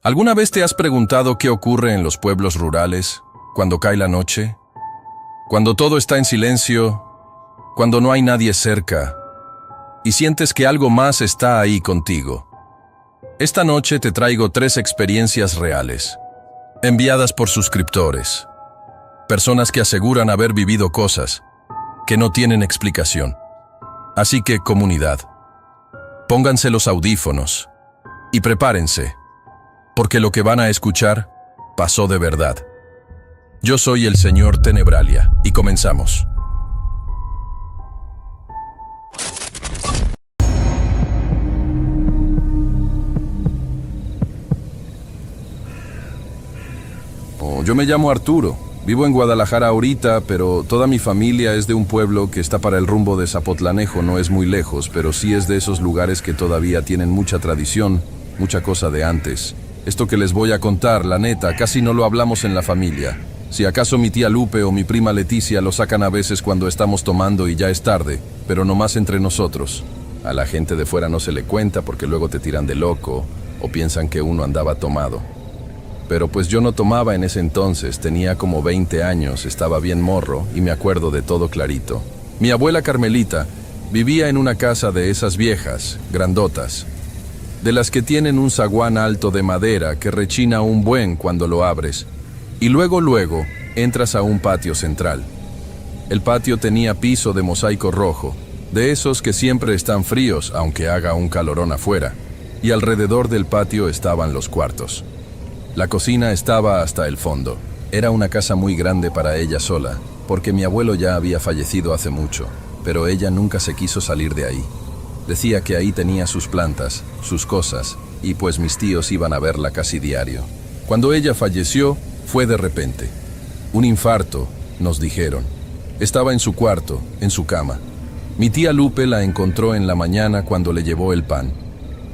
¿Alguna vez te has preguntado qué ocurre en los pueblos rurales cuando cae la noche? Cuando todo está en silencio, cuando no hay nadie cerca y sientes que algo más está ahí contigo. Esta noche te traigo 3 experiencias reales, enviadas por suscriptores, personas que aseguran haber vivido cosas que no tienen explicación. Así que, comunidad, pónganse los audífonos y prepárense, porque lo que van a escuchar pasó de verdad. Yo soy el señor Tenebralia y comenzamos. Yo me llamo Arturo, vivo en Guadalajara ahorita, pero toda mi familia es de un pueblo que está para el rumbo de Zapotlanejo, no es muy lejos, pero sí es de esos lugares que todavía tienen mucha tradición, mucha cosa de antes. Esto que les voy a contar, la neta, casi no lo hablamos en la familia. Si acaso mi tía Lupe o mi prima Leticia lo sacan a veces cuando estamos tomando y ya es tarde, pero nomás entre nosotros. A la gente de fuera no se le cuenta porque luego te tiran de loco o piensan que uno andaba tomado. Pero pues yo no tomaba en ese entonces, tenía como 20 años, estaba bien morro y me acuerdo de todo clarito. Mi abuela Carmelita vivía en una casa de esas viejas, grandotas, de las que tienen un zaguán alto de madera que rechina un buen cuando lo abres, y luego entras a un patio central. El patio tenía piso de mosaico rojo, de esos que siempre están fríos aunque haga un calorón afuera, y alrededor del patio estaban los cuartos. La cocina estaba hasta el fondo. Era una casa muy grande para ella sola, porque mi abuelo ya había fallecido hace mucho, pero ella nunca se quiso salir de ahí. Decía que ahí tenía sus plantas, sus cosas, y pues mis tíos iban a verla casi diario. Cuando ella falleció, fue de repente. Un infarto, nos dijeron. Estaba en su cuarto, en su cama. Mi tía Lupe la encontró en la mañana cuando le llevó el pan.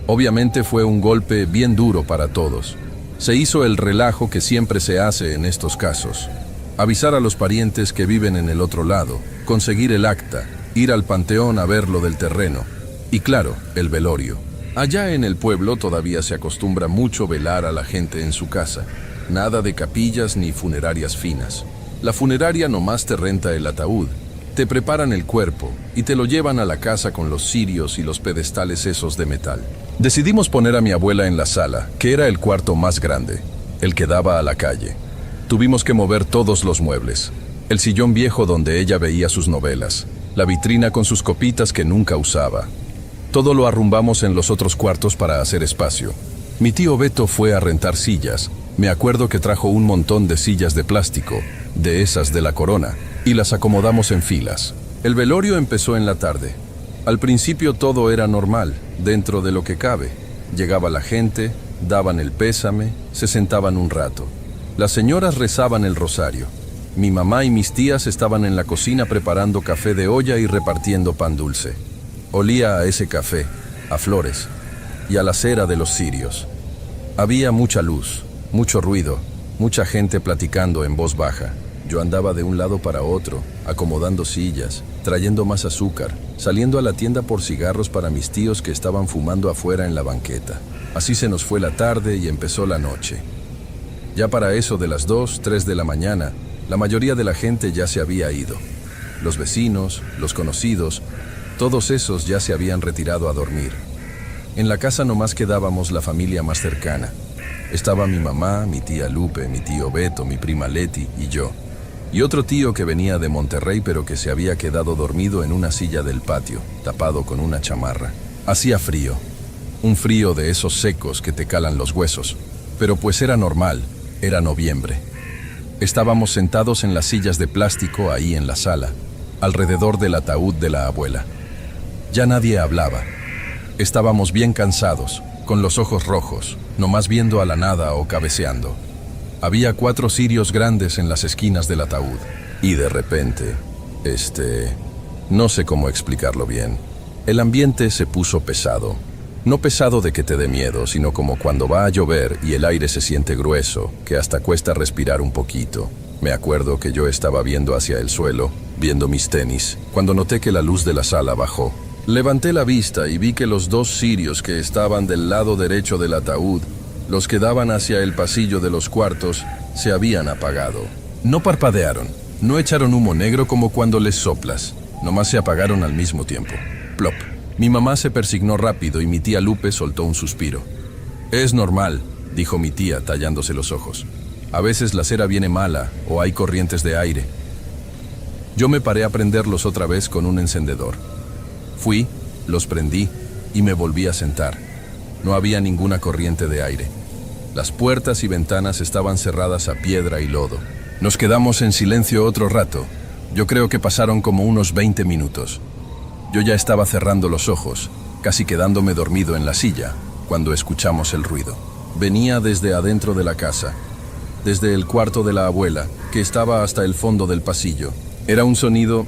Obviamente fue un golpe bien duro para todos. Se hizo el relajo que siempre se hace en estos casos. Avisar a los parientes que viven en el otro lado, conseguir el acta, ir al panteón a ver lo del terreno. Y claro, el velorio. Allá en el pueblo todavía se acostumbra mucho velar a la gente en su casa. Nada de capillas ni funerarias finas. La funeraria nomás te renta el ataúd. Te preparan el cuerpo y te lo llevan a la casa con los cirios y los pedestales esos de metal. Decidimos poner a mi abuela en la sala, que era el cuarto más grande, el que daba a la calle. Tuvimos que mover todos los muebles. El sillón viejo donde ella veía sus novelas, la vitrina con sus copitas que nunca usaba. Todo lo arrumbamos en los otros cuartos para hacer espacio. Mi tío Beto fue a rentar sillas. Me acuerdo que trajo un montón de sillas de plástico, de esas de la Corona, y las acomodamos en filas. El velorio empezó en la tarde. Al principio todo era normal, dentro de lo que cabe. Llegaba la gente, daban el pésame, se sentaban un rato. Las señoras rezaban el rosario. Mi mamá y mis tías estaban en la cocina preparando café de olla y repartiendo pan dulce. Olía a ese café, a flores y a la cera de los cirios. Había mucha luz, mucho ruido, mucha gente platicando en voz baja. Yo andaba de un lado para otro, acomodando sillas, trayendo más azúcar, saliendo a la tienda por cigarros para mis tíos que estaban fumando afuera en la banqueta. Así se nos fue la tarde y empezó la noche. Ya para eso de las 2, 3 de la mañana, la mayoría de la gente ya se había ido. Los vecinos, los conocidos, todos esos ya se habían retirado a dormir. En la casa nomás quedábamos la familia más cercana. Estaba mi mamá, mi tía Lupe, mi tío Beto, mi prima Leti y yo. Y otro tío que venía de Monterrey pero que se había quedado dormido en una silla del patio, tapado con una chamarra. Hacía frío, un frío de esos secos que te calan los huesos. Pero pues era normal, era noviembre. Estábamos sentados en las sillas de plástico ahí en la sala, alrededor del ataúd de la abuela. Ya nadie hablaba. Estábamos bien cansados, con los ojos rojos, nomás viendo a la nada o cabeceando. Había 4 cirios grandes en las esquinas del ataúd. Y de repente, no sé cómo explicarlo bien. El ambiente se puso pesado. No pesado de que te dé miedo, sino como cuando va a llover y el aire se siente grueso, que hasta cuesta respirar un poquito. Me acuerdo que yo estaba viendo hacia el suelo, viendo mis tenis, cuando noté que la luz de la sala bajó. Levanté la vista y vi que los 2 cirios que estaban del lado derecho del ataúd Los que daban hacia el pasillo de los cuartos se habían apagado. No parpadearon, no echaron humo negro como cuando les soplas. Nomás se apagaron al mismo tiempo. Plop. Mi mamá se persignó rápido y mi tía Lupe soltó un suspiro. «Es normal», dijo mi tía, tallándose los ojos. «A veces la cera viene mala o hay corrientes de aire». Yo me paré a prenderlos otra vez con un encendedor. Fui, los prendí y me volví a sentar. No había ninguna corriente de aire. Las puertas y ventanas estaban cerradas a piedra y lodo. Nos quedamos en silencio otro rato. Yo creo que pasaron como unos 20 minutos. Yo ya estaba cerrando los ojos, casi quedándome dormido en la silla, cuando escuchamos el ruido. Venía desde adentro de la casa, desde el cuarto de la abuela, que estaba hasta el fondo del pasillo. Era un sonido,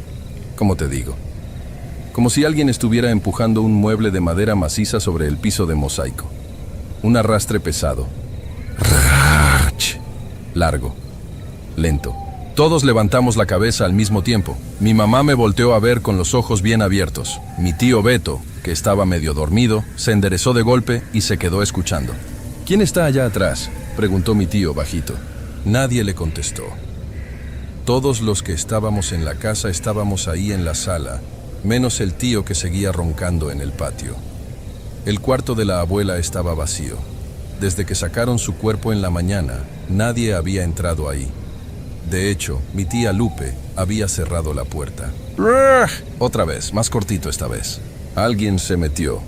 ¿cómo te digo? Como si alguien estuviera empujando un mueble de madera maciza sobre el piso de mosaico. Un arrastre pesado. Largo. Lento. Todos levantamos la cabeza al mismo tiempo. Mi mamá me volteó a ver con los ojos bien abiertos. Mi tío Beto, que estaba medio dormido, se enderezó de golpe y se quedó escuchando. «¿Quién está allá atrás?», preguntó mi tío bajito. Nadie le contestó. Todos los que estábamos en la casa estábamos ahí en la sala, menos el tío que seguía roncando en el patio. El cuarto de la abuela estaba vacío. Desde que sacaron su cuerpo en la mañana, nadie había entrado ahí. De hecho, mi tía Lupe había cerrado la puerta. Otra vez, más cortito esta vez. «Alguien se metió»,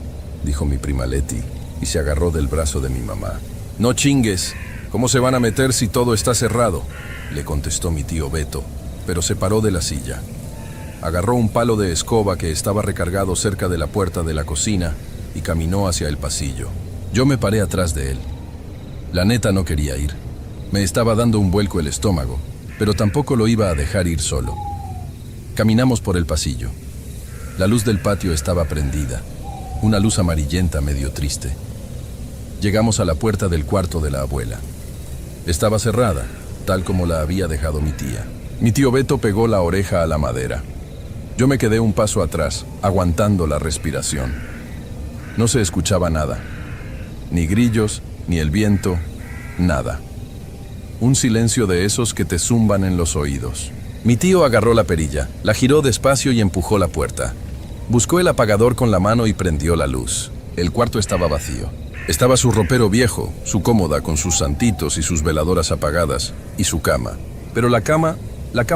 dijo mi prima Leti, y se agarró del brazo de mi mamá. «No chingues, ¿cómo se van a meter si todo está cerrado?», le contestó mi tío Beto, pero se paró de la silla. Agarró un palo de escoba que estaba recargado cerca de la puerta de la cocina y caminó hacia el pasillo. Yo me paré atrás de él. La neta no quería ir. Me estaba dando un vuelco el estómago, pero tampoco lo iba a dejar ir solo. Caminamos por el pasillo. La luz del patio estaba prendida, una luz amarillenta medio triste. Llegamos a la puerta del cuarto de la abuela. Estaba cerrada, tal como la había dejado mi tía. Mi tío Beto pegó la oreja a la madera. Yo me quedé un paso atrás, aguantando la respiración. No se escuchaba nada. Ni grillos, ni el viento, nada. Un silencio de esos que te zumban en los oídos. Mi tío agarró la perilla, la giró despacio y empujó la puerta. Buscó el apagador con la mano y prendió la luz. El cuarto estaba vacío. Estaba su ropero viejo, su cómoda con sus santitos y sus veladoras apagadas, y su cama. Pero la cama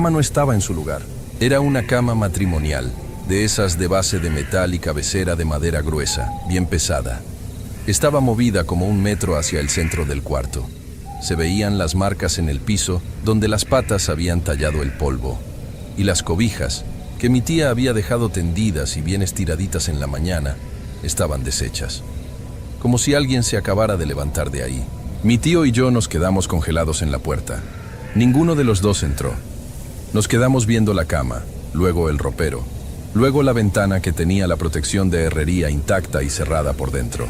no estaba en su lugar. Era una cama matrimonial, de esas de base de metal y cabecera de madera gruesa, bien pesada. Estaba movida como 1 metro hacia el centro del cuarto. Se veían las marcas en el piso donde las patas habían tallado el polvo. Y las cobijas, que mi tía había dejado tendidas y bien estiraditas en la mañana, estaban deshechas. Como si alguien se acabara de levantar de ahí. Mi tío y yo nos quedamos congelados en la puerta. Ninguno de los dos entró. Nos quedamos viendo la cama, luego el ropero, luego la ventana que tenía la protección de herrería intacta y cerrada por dentro.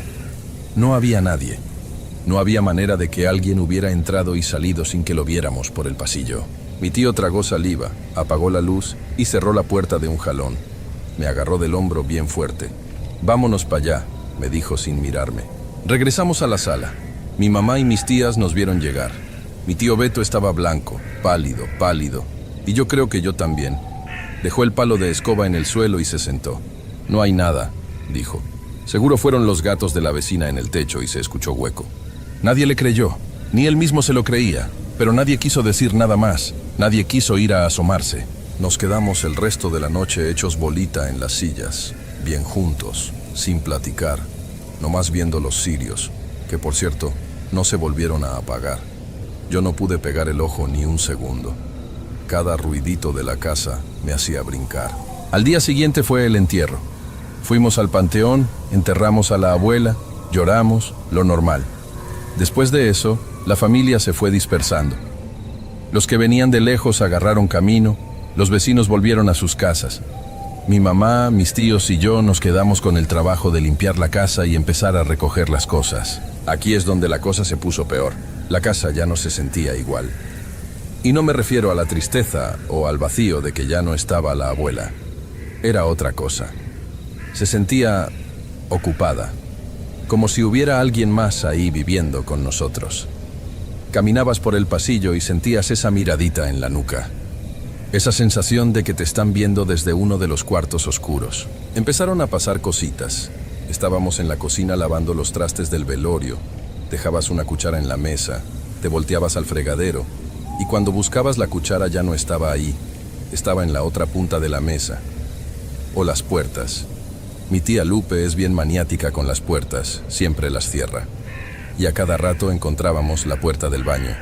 No había nadie. No había manera de que alguien hubiera entrado y salido sin que lo viéramos por el pasillo. Mi tío tragó saliva, apagó la luz y cerró la puerta de un jalón. Me agarró del hombro bien fuerte. «Vámonos para allá», me dijo sin mirarme. Regresamos a la sala. Mi mamá y mis tías nos vieron llegar. Mi tío Beto estaba blanco, pálido, y yo creo que yo también. Dejó el palo de escoba en el suelo y se sentó. «No hay nada», dijo. «Seguro fueron los gatos de la vecina en el techo y se escuchó hueco». Nadie le creyó, ni él mismo se lo creía, pero nadie quiso decir nada más, nadie quiso ir a asomarse. Nos quedamos el resto de la noche hechos bolita en las sillas, bien juntos, sin platicar, nomás viendo los cirios, que por cierto, no se volvieron a apagar. Yo no pude pegar el ojo ni un segundo. Cada ruidito de la casa me hacía brincar. Al día siguiente fue el entierro. Fuimos al panteón, enterramos a la abuela, lloramos, lo normal. Después de eso, la familia se fue dispersando. Los que venían de lejos agarraron camino, los vecinos volvieron a sus casas. Mi mamá, mis tíos y yo nos quedamos con el trabajo de limpiar la casa y empezar a recoger las cosas. Aquí es donde la cosa se puso peor. La casa ya no se sentía igual. Y no me refiero a la tristeza o al vacío de que ya no estaba la abuela. Era otra cosa. Se sentía ocupada. como si hubiera alguien más ahí viviendo con nosotros. Caminabas por el pasillo y sentías esa miradita en la nuca. Esa sensación de que te están viendo desde uno de los cuartos oscuros. Empezaron a pasar cositas. Estábamos en la cocina lavando los trastes del velorio. Dejabas una cuchara en la mesa, te volteabas al fregadero, y cuando buscabas la cuchara ya no estaba ahí, estaba en la otra punta de la mesa. O las puertas. Mi tía Lupe es bien maniática con las puertas, siempre las cierra. Y a cada rato encontrábamos la puerta del baño,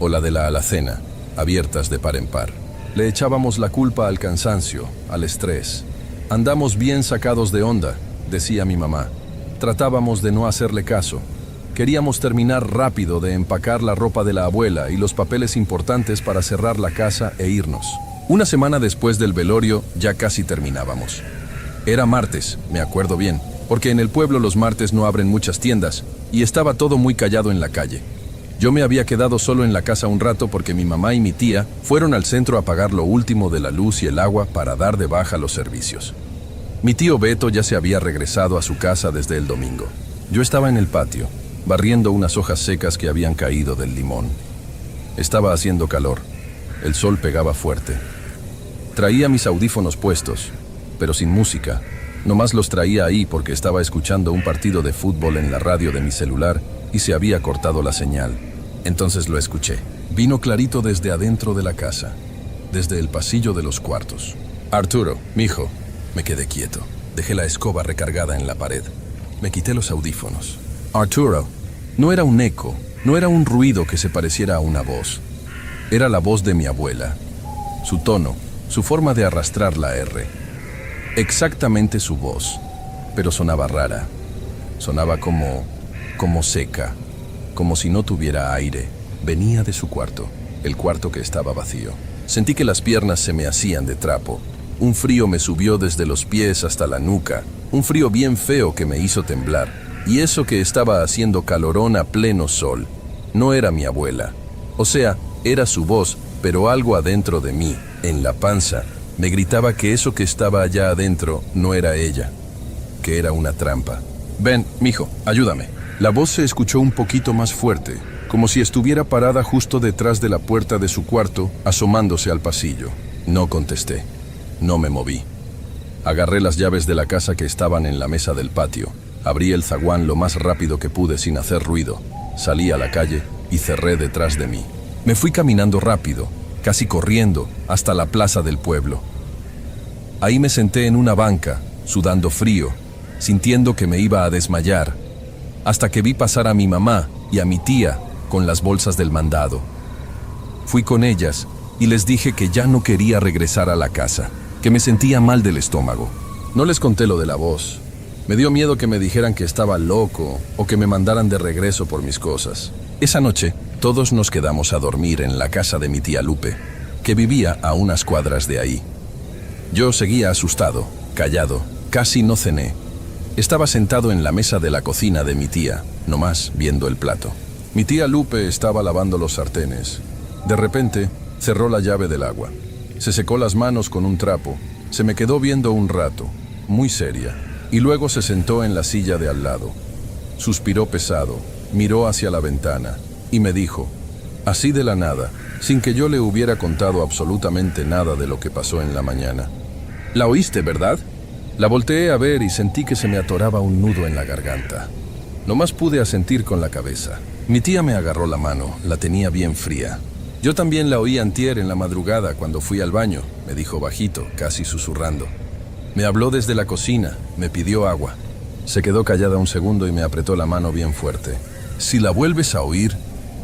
o la de la alacena, abiertas de par en par. Le echábamos la culpa al cansancio, al estrés. Andamos bien sacados de onda, decía mi mamá. Tratábamos de no hacerle caso. Queríamos terminar rápido de empacar la ropa de la abuela y los papeles importantes para cerrar la casa e irnos. Una semana después del velorio ya casi terminábamos. Era martes, me acuerdo bien, porque en el pueblo los martes no abren muchas tiendas y estaba todo muy callado en la calle. Yo me había quedado solo en la casa un rato porque mi mamá y mi tía fueron al centro a pagar lo último de la luz y el agua para dar de baja los servicios. Mi tío Beto ya se había regresado a su casa desde el domingo. Yo estaba en el patio, barriendo unas hojas secas que habían caído del limón. Estaba haciendo calor. El sol pegaba fuerte. Traía mis audífonos puestos, pero sin música. Nomás los traía ahí porque estaba escuchando un partido de fútbol en la radio de mi celular y se había cortado la señal. Entonces lo escuché. Vino clarito desde adentro de la casa, desde el pasillo de los cuartos. Arturo, mijo. Me quedé quieto. Dejé la escoba recargada en la pared. Me quité los audífonos. Arturo. No era un eco, no era un ruido que se pareciera a una voz. Era la voz de mi abuela. Su tono, su forma de arrastrar la R. Exactamente su voz, pero sonaba rara. Sonaba como seca, como si no tuviera aire. Venía de su cuarto, el cuarto que estaba vacío. Sentí que las piernas se me hacían de trapo. Un frío me subió desde los pies hasta la nuca, un frío bien feo que me hizo temblar. Y eso que estaba haciendo calorón a pleno sol. No era mi abuela. O sea, era su voz, pero algo adentro de mí, en la panza, me gritaba que eso que estaba allá adentro no era ella, que era una trampa. Ven, mijo, ayúdame. La voz se escuchó un poquito más fuerte, como si estuviera parada justo detrás de la puerta de su cuarto, asomándose al pasillo. No contesté. No me moví. Agarré las llaves de la casa que estaban en la mesa del patio. Abrí el zaguán lo más rápido que pude sin hacer ruido. Salí a la calle y cerré detrás de mí. Me fui caminando rápido, casi corriendo, hasta la plaza del pueblo. Ahí me senté en una banca, sudando frío, sintiendo que me iba a desmayar, hasta que vi pasar a mi mamá y a mi tía con las bolsas del mandado. Fui con ellas y les dije que ya no quería regresar a la casa, que me sentía mal del estómago. No les conté lo de la voz. Me dio miedo que me dijeran que estaba loco o que me mandaran de regreso por mis cosas. Esa noche, todos nos quedamos a dormir en la casa de mi tía Lupe, que vivía a unas cuadras de ahí. Yo seguía asustado, callado, casi no cené. Estaba sentado en la mesa de la cocina de mi tía, nomás viendo el plato. Mi tía Lupe estaba lavando los sartenes. De repente, cerró la llave del agua. Se secó las manos con un trapo. Se me quedó viendo un rato, muy seria, y luego se sentó en la silla de al lado. Suspiró pesado, miró hacia la ventana y me dijo, así de la nada, sin que yo le hubiera contado absolutamente nada de lo que pasó en la mañana. ¿La oíste, verdad? La volteé a ver y sentí que se me atoraba un nudo en la garganta. Nomás pude asentir con la cabeza. Mi tía me agarró la mano, la tenía bien fría. Yo también la oí antier en la madrugada cuando fui al baño, me dijo bajito, casi susurrando. Me habló desde la cocina, me pidió agua. Se quedó callada un segundo y me apretó la mano bien fuerte. Si la vuelves a oír,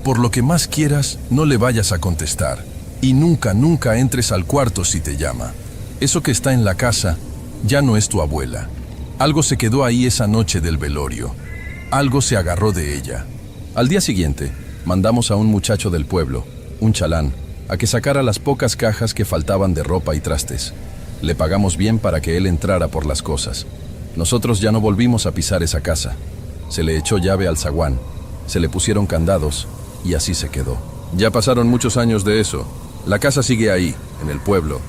por lo que más quieras, no le vayas a contestar. Y nunca, nunca entres al cuarto si te llama. Eso que está en la casa ya no es tu abuela. Algo se quedó ahí esa noche del velorio. Algo se agarró de ella. Al día siguiente, mandamos a un muchacho del pueblo, un chalán, a que sacara las pocas cajas que faltaban de ropa y trastes. Le pagamos bien para que él entrara por las cosas. Nosotros ya no volvimos a pisar esa casa. Se le echó llave al zaguán, se le pusieron candados y así se quedó. Ya pasaron muchos años de eso. La casa sigue ahí, en el pueblo.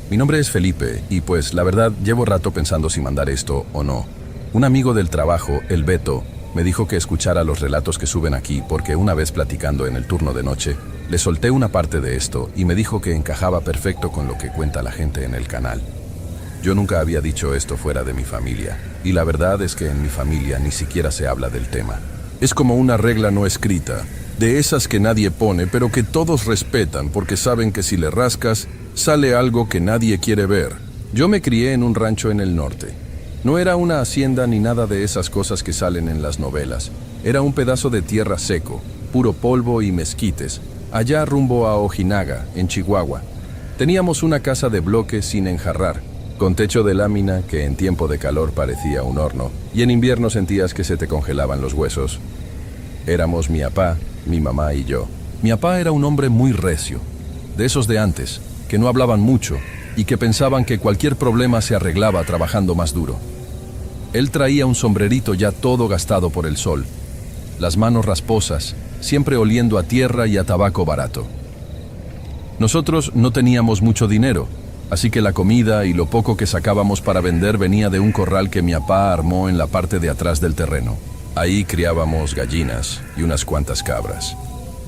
Mi nombre es Felipe y pues la verdad llevo rato pensando si mandar esto o no. Un amigo del trabajo, el Beto, me dijo que escuchara los relatos que suben aquí porque una vez platicando en el turno de noche, le solté una parte de esto y me dijo que encajaba perfecto con lo que cuenta la gente en el canal. Yo nunca había dicho esto fuera de mi familia, y la verdad es que en mi familia ni siquiera se habla del tema. Es como una regla no escrita, de esas que nadie pone, pero que todos respetan porque saben que si le rascas, sale algo que nadie quiere ver. Yo me crié en un rancho en el norte. No era una hacienda ni nada de esas cosas que salen en las novelas. Era un pedazo de tierra seco, puro polvo y mezquites, allá rumbo a Ojinaga, en Chihuahua. Teníamos una casa de bloque sin enjarrar, con techo de lámina que en tiempo de calor parecía un horno, y en invierno sentías que se te congelaban los huesos. Éramos mi papá, mi mamá y yo. Mi papá era un hombre muy recio, de esos de antes, que no hablaban mucho y que pensaban que cualquier problema se arreglaba trabajando más duro. Él traía un sombrerito ya todo gastado por el sol, las manos rasposas, siempre oliendo a tierra y a tabaco barato. Nosotros no teníamos mucho dinero, así que la comida y lo poco que sacábamos para vender venía de un corral que mi papá armó en la parte de atrás del terreno. Ahí criábamos gallinas y unas cuantas cabras.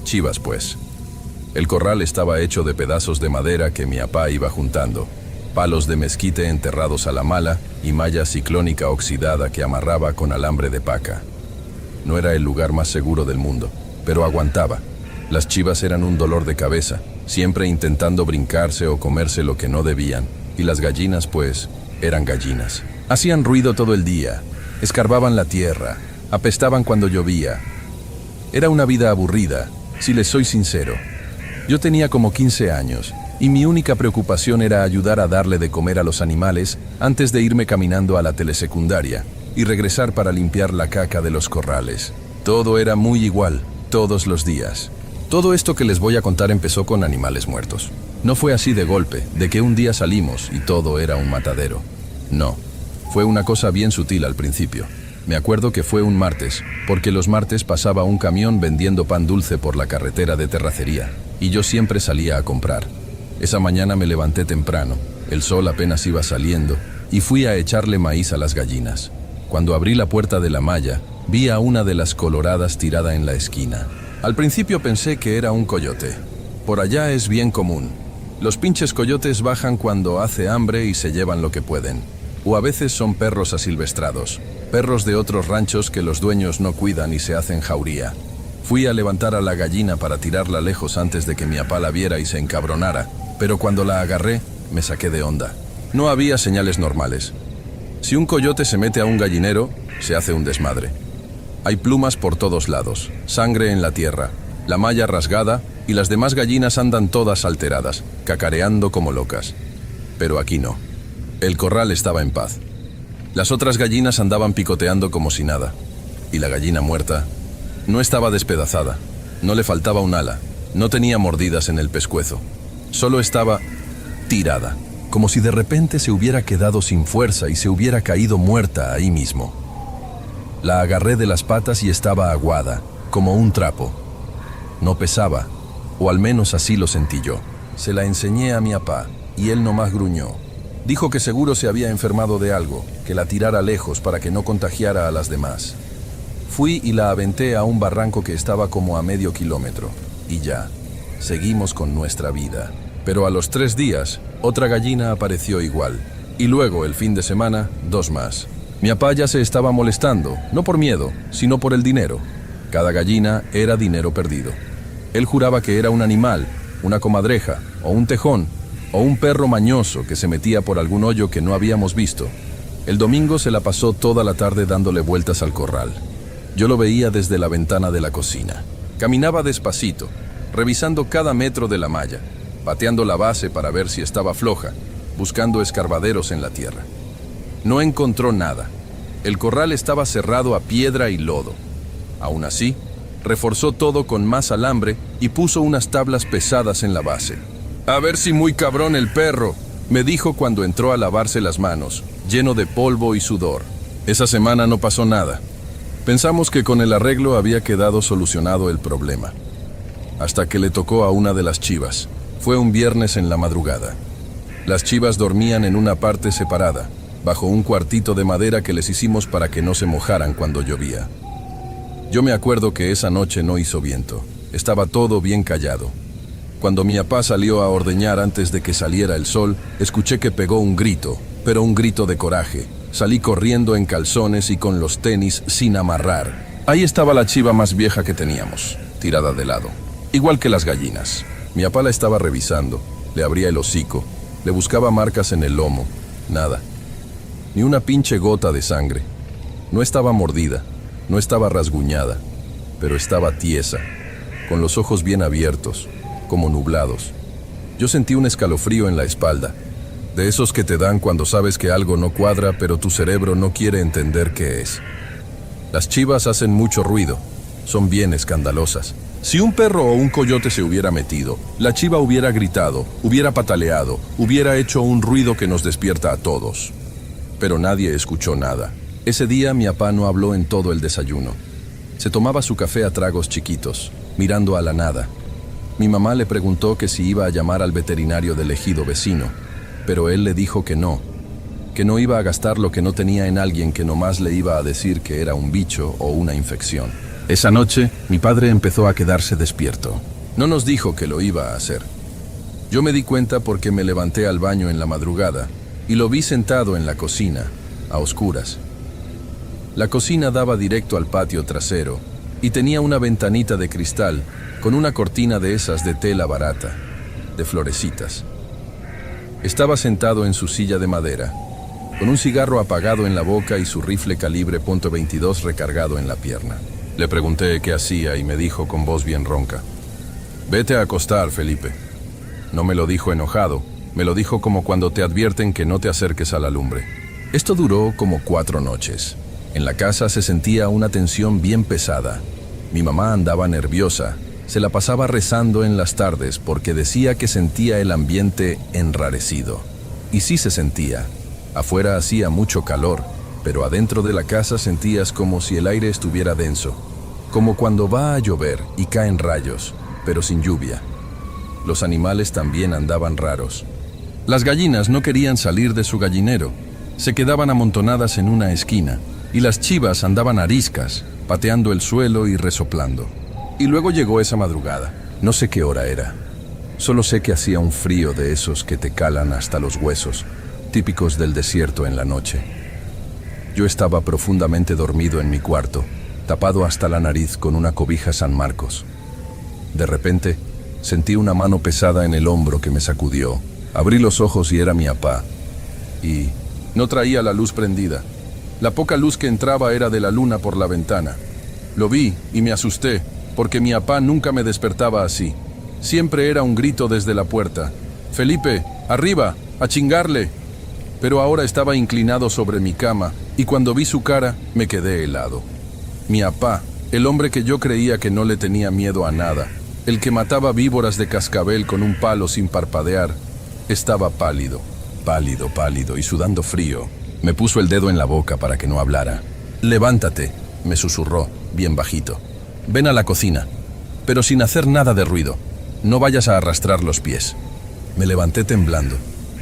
Chivas, pues. El corral estaba hecho de pedazos de madera que mi papá iba juntando, palos de mezquite enterrados a la mala y malla ciclónica oxidada que amarraba con alambre de paca. No era el lugar más seguro del mundo, pero aguantaba. Las chivas eran un dolor de cabeza, siempre intentando brincarse o comerse lo que no debían, y las gallinas, pues, eran gallinas. Hacían ruido todo el día, escarbaban la tierra, apestaban cuando llovía. Era una vida aburrida, si les soy sincero. Yo tenía como 15 años, y mi única preocupación era ayudar a darle de comer a los animales antes de irme caminando a la telesecundaria y regresar para limpiar la caca de los corrales. Todo era muy igual, todos los días. Todo esto que les voy a contar empezó con animales muertos. No fue así de golpe, de que un día salimos y todo era un matadero. No, fue una cosa bien sutil al principio. Me acuerdo que fue un martes, porque los martes pasaba un camión vendiendo pan dulce por la carretera de terracería, y yo siempre salía a comprar. Esa mañana me levanté temprano, el sol apenas iba saliendo, y fui a echarle maíz a las gallinas. Cuando abrí la puerta de la malla, vi a una de las coloradas tirada en la esquina. Al principio pensé que era un coyote. Por allá es bien común. Los pinches coyotes bajan cuando hace hambre y se llevan lo que pueden. O a veces son perros asilvestrados, perros de otros ranchos que los dueños no cuidan y se hacen jauría. Fui a levantar a la gallina para tirarla lejos antes de que mi papá la viera y se encabronara, pero cuando la agarré, me saqué de onda. No había señales normales. Si un coyote se mete a un gallinero, se hace un desmadre. Hay plumas por todos lados, sangre en la tierra, la malla rasgada y las demás gallinas andan todas alteradas, cacareando como locas. Pero aquí no. El corral estaba en paz. Las otras gallinas andaban picoteando como si nada. Y la gallina muerta no estaba despedazada, no le faltaba un ala, no tenía mordidas en el pescuezo. Solo estaba tirada, como si de repente se hubiera quedado sin fuerza y se hubiera caído muerta ahí mismo. La agarré de las patas y estaba aguada, como un trapo. No pesaba, o al menos así lo sentí yo. Se la enseñé a mi papá, y él nomás gruñó. Dijo que seguro se había enfermado de algo, que la tirara lejos para que no contagiara a las demás. Fui y la aventé a un barranco que estaba como a medio kilómetro, y ya, seguimos con nuestra vida. Pero a los 3 días, otra gallina apareció igual, y luego, el fin de semana, 2 más. Mi papá ya se estaba molestando, no por miedo, sino por el dinero. Cada gallina era dinero perdido. Él juraba que era un animal, una comadreja, o un tejón, o un perro mañoso que se metía por algún hoyo que no habíamos visto. El domingo se la pasó toda la tarde dándole vueltas al corral. Yo lo veía desde la ventana de la cocina. Caminaba despacito, revisando cada metro de la malla, pateando la base para ver si estaba floja, buscando escarbaderos en la tierra. No encontró nada. El corral estaba cerrado a piedra y lodo. Aún así, reforzó todo con más alambre y puso unas tablas pesadas en la base. «A ver si muy cabrón el perro», me dijo cuando entró a lavarse las manos, lleno de polvo y sudor. Esa semana no pasó nada. Pensamos que con el arreglo había quedado solucionado el problema. Hasta que le tocó a una de las chivas. Fue un viernes en la madrugada. Las chivas dormían en una parte separada, bajo un cuartito de madera que les hicimos para que no se mojaran cuando llovía. Yo me acuerdo que esa noche no hizo viento. Estaba todo bien callado. Cuando mi papá salió a ordeñar antes de que saliera el sol, escuché que pegó un grito, pero un grito de coraje. Salí corriendo en calzones y con los tenis sin amarrar. Ahí estaba la chiva más vieja que teníamos, tirada de lado. Igual que las gallinas. Mi papá la estaba revisando, le abría el hocico, le buscaba marcas en el lomo. Nada. Ni una pinche gota de sangre. No estaba mordida, no estaba rasguñada, pero estaba tiesa, con los ojos bien abiertos, como nublados. Yo sentí un escalofrío en la espalda, de esos que te dan cuando sabes que algo no cuadra, pero tu cerebro no quiere entender qué es. Las chivas hacen mucho ruido, son bien escandalosas. Si un perro o un coyote se hubiera metido, la chiva hubiera gritado, hubiera pataleado, hubiera hecho un ruido que nos despierta a todos. Pero nadie escuchó nada. Ese día mi papá no habló en todo el desayuno. Se tomaba su café a tragos chiquitos, mirando a la nada. Mi mamá le preguntó que si iba a llamar al veterinario del ejido vecino, pero él le dijo que no iba a gastar lo que no tenía en alguien que nomás le iba a decir que era un bicho o una infección. Esa noche, mi padre empezó a quedarse despierto. No nos dijo que lo iba a hacer. Yo me di cuenta porque me levanté al baño en la madrugada y lo vi sentado en la cocina, a oscuras. La cocina daba directo al patio trasero y tenía una ventanita de cristal con una cortina de esas de tela barata, de florecitas. Estaba sentado en su silla de madera, con un cigarro apagado en la boca y su rifle calibre .22 recargado en la pierna. Le pregunté qué hacía y me dijo con voz bien ronca: «Vete a acostar, Felipe». No me lo dijo enojado, me lo dijo como cuando te advierten que no te acerques a la lumbre. Esto duró como 4 noches. En la casa se sentía una tensión bien pesada. Mi mamá andaba nerviosa, se la pasaba rezando en las tardes porque decía que sentía el ambiente enrarecido. Y sí se sentía. Afuera hacía mucho calor, pero adentro de la casa sentías como si el aire estuviera denso, como cuando va a llover y caen rayos, pero sin lluvia. Los animales también andaban raros. Las gallinas no querían salir de su gallinero, se quedaban amontonadas en una esquina, y las chivas andaban ariscas, pateando el suelo y resoplando. Y luego llegó esa madrugada. No sé qué hora era. Solo sé que hacía un frío de esos que te calan hasta los huesos, típicos del desierto en la noche. Yo estaba profundamente dormido en mi cuarto, tapado hasta la nariz con una cobija San Marcos. De repente, sentí una mano pesada en el hombro que me sacudió. Abrí los ojos y era mi papá. Y no traía la luz prendida. La poca luz que entraba era de la luna por la ventana. Lo vi y me asusté, porque mi papá nunca me despertaba así. Siempre era un grito desde la puerta: «Felipe, arriba, a chingarle». Pero ahora estaba inclinado sobre mi cama, y cuando vi su cara, me quedé helado. Mi papá, el hombre que yo creía que no le tenía miedo a nada, el que mataba víboras de cascabel con un palo sin parpadear, estaba pálido, pálido, pálido y sudando frío. Me puso el dedo en la boca para que no hablara. «Levántate», me susurró, bien bajito. «Ven a la cocina, pero sin hacer nada de ruido. No vayas a arrastrar los pies». Me levanté temblando.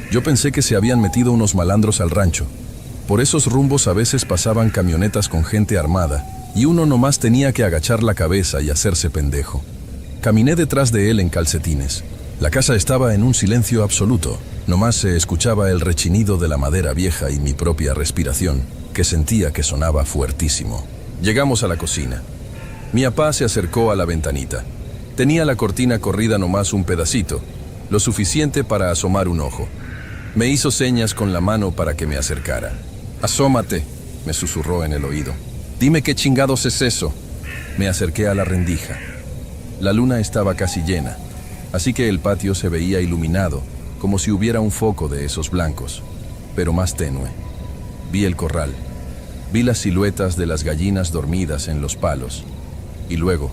Yo pensé que se habían metido unos malandros al rancho. Por esos rumbos a veces pasaban camionetas con gente armada, y uno nomás tenía que agachar la cabeza y hacerse pendejo. Caminé detrás de él en calcetines. La casa estaba en un silencio absoluto. Nomás se escuchaba el rechinido de la madera vieja y mi propia respiración, que sentía que sonaba fuertísimo. Llegamos a la cocina. Mi papá se acercó a la ventanita. Tenía la cortina corrida nomás un pedacito, lo suficiente para asomar un ojo. Me hizo señas con la mano para que me acercara. «Asómate», me susurró en el oído. «Dime qué chingados es eso». Me acerqué a la rendija. La luna estaba casi llena, así que el patio se veía iluminado, como si hubiera un foco de esos blancos, pero más tenue. Vi el corral. Vi las siluetas de las gallinas dormidas en los palos. Y luego,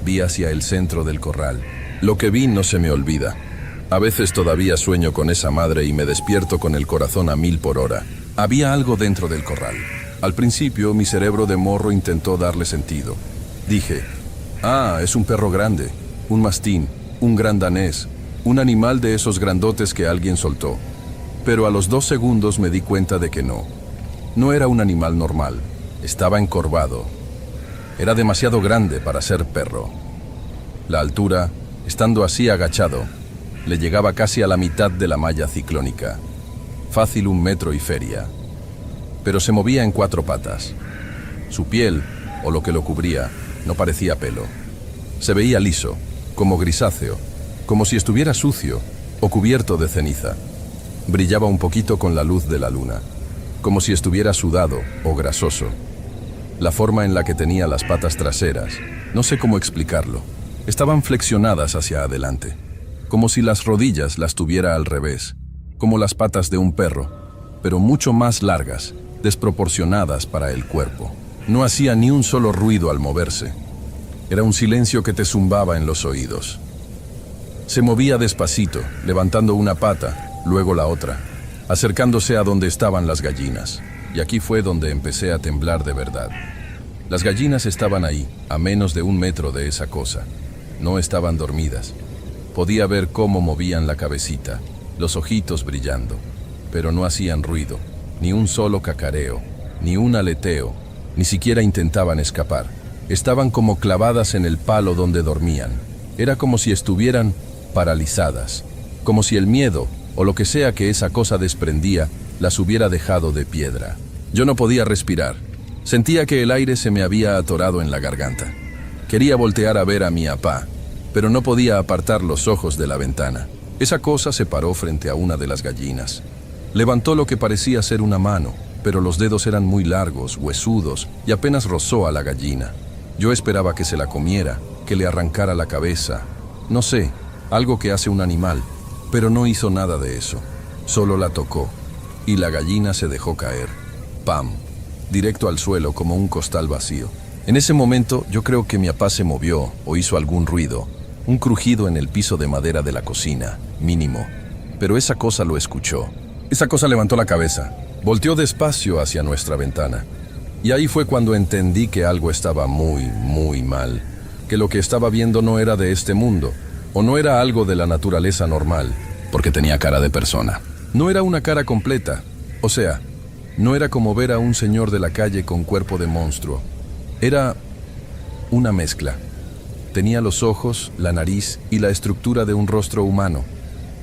vi hacia el centro del corral. Lo que vi no se me olvida. A veces todavía sueño con esa madre y me despierto con el corazón a 1000 por hora. Había algo dentro del corral. Al principio, mi cerebro de morro intentó darle sentido. Dije: «Ah, es un perro grande, un mastín, un gran danés, Un animal de esos grandotes que alguien soltó. Pero a los 2 segundos me di cuenta de que no. No era un animal normal. Estaba encorvado. Era demasiado grande para ser perro. La altura, estando así agachado, le llegaba casi a la mitad de la malla ciclónica. Fácil 1 metro y feria. Pero se movía en 4 patas. Su piel, o lo que lo cubría, no parecía pelo. Se veía liso, como grisáceo, como si estuviera sucio o cubierto de ceniza. Brillaba un poquito con la luz de la luna, como si estuviera sudado o grasoso. La forma en la que tenía las patas traseras, no sé cómo explicarlo, estaban flexionadas hacia adelante, como si las rodillas las tuviera al revés, como las patas de un perro, pero mucho más largas, desproporcionadas para el cuerpo. No hacía ni un solo ruido al moverse. Era un silencio que te zumbaba en los oídos. Se movía despacito, levantando una pata, luego la otra, acercándose a donde estaban las gallinas. Y aquí fue donde empecé a temblar de verdad. Las gallinas estaban ahí, a menos de 1 metro de esa cosa. No estaban dormidas. Podía ver cómo movían la cabecita, los ojitos brillando, pero no hacían ruido, ni un solo cacareo, ni un aleteo, ni siquiera intentaban escapar. Estaban como clavadas en el palo donde dormían. Era como si estuvieran paralizadas, como si el miedo, o lo que sea que esa cosa desprendía, las hubiera dejado de piedra. Yo no podía respirar. Sentía que el aire se me había atorado en la garganta. Quería voltear a ver a mi papá, pero no podía apartar los ojos de la ventana. Esa cosa se paró frente a una de las gallinas. Levantó lo que parecía ser una mano, pero los dedos eran muy largos, huesudos, y apenas rozó a la gallina. Yo esperaba que se la comiera, que le arrancara la cabeza. No sé, algo que hace un animal. Pero no hizo nada de eso. Solo la tocó. Y la gallina se dejó caer. ¡Pam! Directo al suelo como un costal vacío. En ese momento yo creo que mi papá se movió o hizo algún ruido. Un crujido en el piso de madera de la cocina, mínimo. Pero esa cosa lo escuchó. Esa cosa levantó la cabeza. Volteó despacio hacia nuestra ventana. Y ahí fue cuando entendí que algo estaba muy, muy mal. Que lo que estaba viendo no era de este mundo. O no era algo de la naturaleza normal, porque tenía cara de persona. No era una cara completa, o sea, no era como ver a un señor de la calle con cuerpo de monstruo. Era una mezcla. Tenía los ojos, la nariz y la estructura de un rostro humano,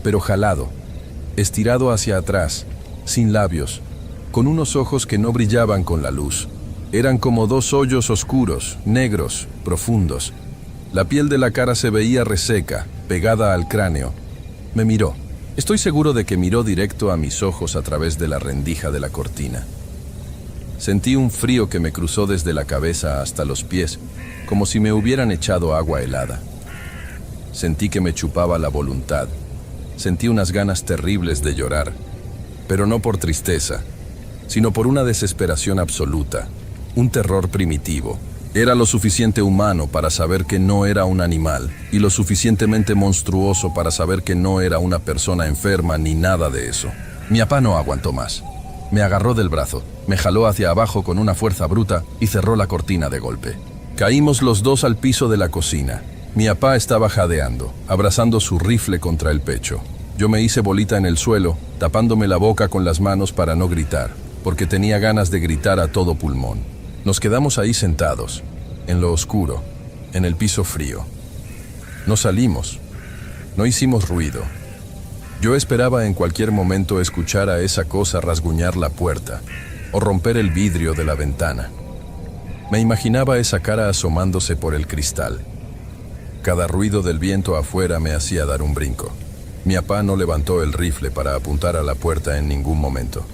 pero jalado, estirado hacia atrás, sin labios, con unos ojos que no brillaban con la luz. Eran como 2 hoyos oscuros, negros, profundos. La piel de la cara se veía reseca, pegada al cráneo. Me miró. Estoy seguro de que miró directo a mis ojos a través de la rendija de la cortina. Sentí un frío que me cruzó desde la cabeza hasta los pies, como si me hubieran echado agua helada. Sentí que me chupaba la voluntad. Sentí unas ganas terribles de llorar, pero no por tristeza, sino por una desesperación absoluta, un terror primitivo. Era lo suficiente humano para saber que no era un animal y lo suficientemente monstruoso para saber que no era una persona enferma ni nada de eso. Mi papá no aguantó más. Me agarró del brazo, me jaló hacia abajo con una fuerza bruta y cerró la cortina de golpe. Caímos los dos al piso de la cocina. Mi papá estaba jadeando, abrazando su rifle contra el pecho. Yo me hice bolita en el suelo, tapándome la boca con las manos para no gritar, porque tenía ganas de gritar a todo pulmón. Nos quedamos ahí sentados, en lo oscuro, en el piso frío. No salimos, no hicimos ruido. Yo esperaba en cualquier momento escuchar a esa cosa rasguñar la puerta o romper el vidrio de la ventana. Me imaginaba esa cara asomándose por el cristal. Cada ruido del viento afuera me hacía dar un brinco. Mi papá no levantó el rifle para apuntar a la puerta en ningún momento.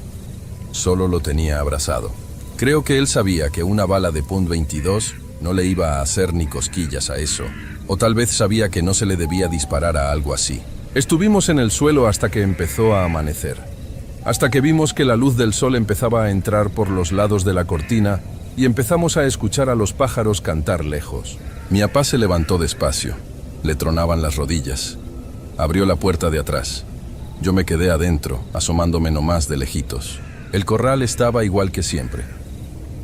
Solo lo tenía abrazado. Creo que él sabía que una bala de .22 no le iba a hacer ni cosquillas a eso, o tal vez sabía que no se le debía disparar a algo así. Estuvimos en el suelo hasta que empezó a amanecer, hasta que vimos que la luz del sol empezaba a entrar por los lados de la cortina y empezamos a escuchar a los pájaros cantar lejos. Mi papá se levantó despacio, le tronaban las rodillas, abrió la puerta de atrás. Yo me quedé adentro, asomándome nomás de lejitos. El corral estaba igual que siempre.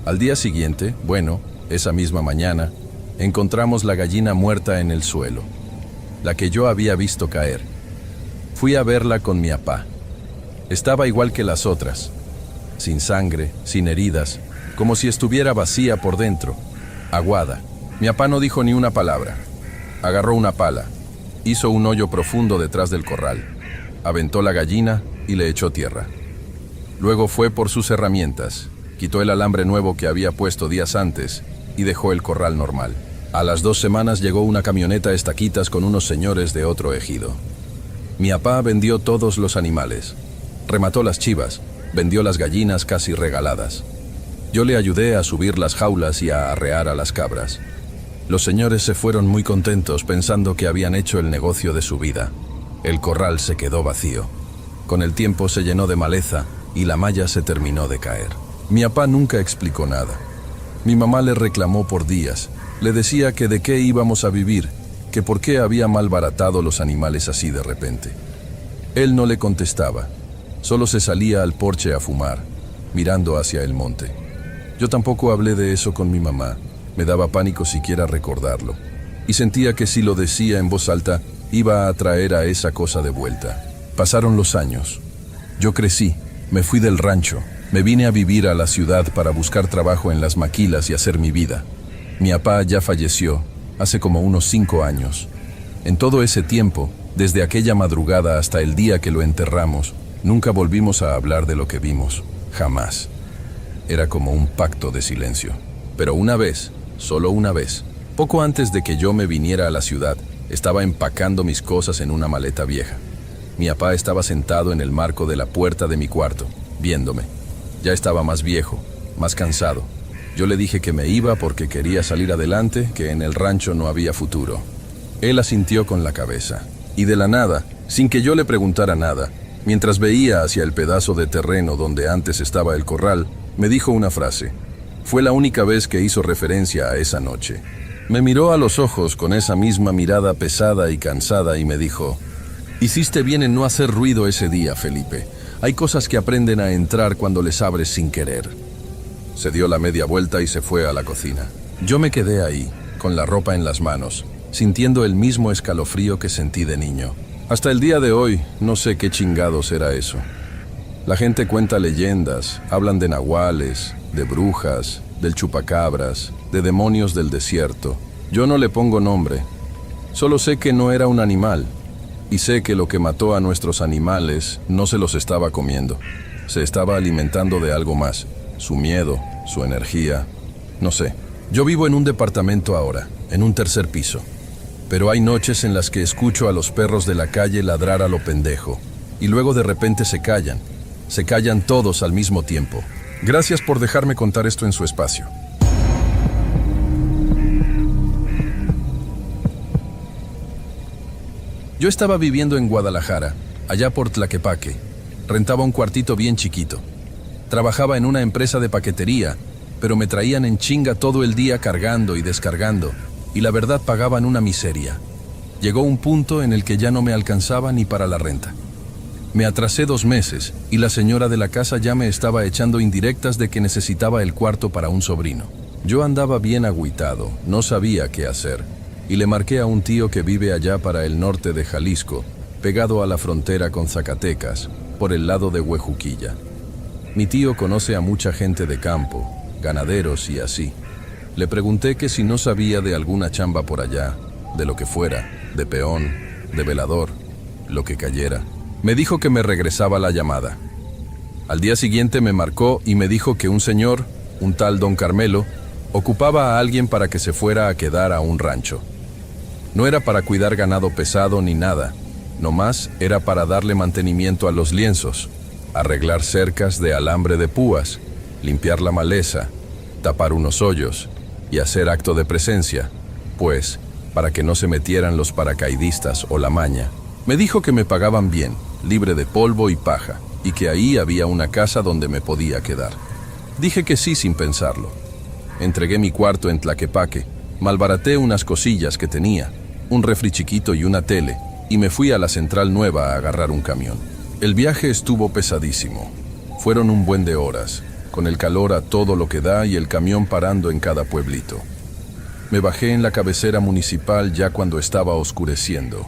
Al día siguiente, bueno, esa misma mañana, encontramos la gallina muerta en el suelo, la que yo había visto caer. Fui a verla con mi papá. Estaba igual que las otras, sin sangre, sin heridas, como si estuviera vacía por dentro, aguada. Mi papá no dijo ni una palabra. Agarró una pala, hizo un hoyo profundo detrás del corral, aventó la gallina y le echó tierra. Luego fue por sus herramientas, quitó el alambre nuevo que había puesto días antes y dejó el corral normal. A las 2 semanas llegó una camioneta a Estaquitas con unos señores de otro ejido. Mi papá vendió todos los animales, remató las chivas, vendió las gallinas casi regaladas. Yo le ayudé a subir las jaulas y a arrear a las cabras. Los señores se fueron muy contentos pensando que habían hecho el negocio de su vida. El corral se quedó vacío. Con el tiempo se llenó de maleza y la malla se terminó de caer. Mi papá nunca explicó nada. Mi mamá le reclamó por días. Le decía que de qué íbamos a vivir, que por qué había malbaratado los animales así de repente. Él no le contestaba. Solo se salía al porche a fumar, mirando hacia el monte. Yo tampoco hablé de eso con mi mamá. Me daba pánico siquiera recordarlo. Y sentía que si lo decía en voz alta, iba a traer a esa cosa de vuelta. Pasaron los años. Yo crecí, me fui del rancho, me vine a vivir a la ciudad para buscar trabajo en las maquilas y hacer mi vida. Mi papá ya falleció, hace como unos 5 años. En todo ese tiempo, desde aquella madrugada hasta el día que lo enterramos, nunca volvimos a hablar de lo que vimos, jamás. Era como un pacto de silencio. Pero una vez, solo una vez, poco antes de que yo me viniera a la ciudad, estaba empacando mis cosas en una maleta vieja. Mi papá estaba sentado en el marco de la puerta de mi cuarto, viéndome. Ya estaba más viejo, más cansado. Yo le dije que me iba porque quería salir adelante, que en el rancho no había futuro. Él asintió con la cabeza. Y de la nada, sin que yo le preguntara nada, mientras veía hacia el pedazo de terreno donde antes estaba el corral, me dijo una frase. Fue la única vez que hizo referencia a esa noche. Me miró a los ojos con esa misma mirada pesada y cansada y me dijo: «Hiciste bien en no hacer ruido ese día, Felipe. Hay cosas que aprenden a entrar cuando les abres sin querer». Se dio la media vuelta y se fue a la cocina. Yo me quedé ahí, con la ropa en las manos, sintiendo el mismo escalofrío que sentí de niño. Hasta el día de hoy, no sé qué chingados era eso. La gente cuenta leyendas, hablan de nahuales, de brujas, del chupacabras, de demonios del desierto. Yo no le pongo nombre. Solo sé que no era un animal. Y sé que lo que mató a nuestros animales no se los estaba comiendo. Se estaba alimentando de algo más. Su miedo, su energía, no sé. Yo vivo en un departamento ahora, en un 3er piso. Pero hay noches en las que escucho a los perros de la calle ladrar a lo pendejo. Y luego de repente se callan. Se callan todos al mismo tiempo. Gracias por dejarme contar esto en su espacio. Yo estaba viviendo en Guadalajara, allá por Tlaquepaque. Rentaba un cuartito bien chiquito. Trabajaba en una empresa de paquetería, pero me traían en chinga todo el día cargando y descargando, y la verdad pagaban una miseria. Llegó un punto en el que ya no me alcanzaba ni para la renta. Me atrasé 2 meses, y la señora de la casa ya me estaba echando indirectas de que necesitaba el cuarto para un sobrino. Yo andaba bien agüitado, no sabía qué hacer, y le marqué a un tío que vive allá para el norte de Jalisco, pegado a la frontera con Zacatecas, por el lado de Huejuquilla. Mi tío conoce a mucha gente de campo, ganaderos y así. Le pregunté que si no sabía de alguna chamba por allá, de lo que fuera, de peón, de velador, lo que cayera. Me dijo que me regresaba la llamada. Al día siguiente me marcó y me dijo que un señor, un tal don Carmelo, ocupaba a alguien para que se fuera a quedar a un rancho. No era para cuidar ganado pesado ni nada, nomás era para darle mantenimiento a los lienzos, arreglar cercas de alambre de púas, limpiar la maleza, tapar unos hoyos y hacer acto de presencia, pues, para que no se metieran los paracaidistas o la maña. Me dijo que me pagaban bien, libre de polvo y paja, y que ahí había una casa donde me podía quedar. Dije que sí sin pensarlo. Entregué mi cuarto en Tlaquepaque, malbaraté unas cosillas que tenía, un refri chiquito y una tele, y me fui a la Central Nueva a agarrar un camión. El viaje estuvo pesadísimo. Fueron un buen de horas, con el calor a todo lo que da y el camión parando en cada pueblito. Me bajé en la cabecera municipal ya cuando estaba oscureciendo.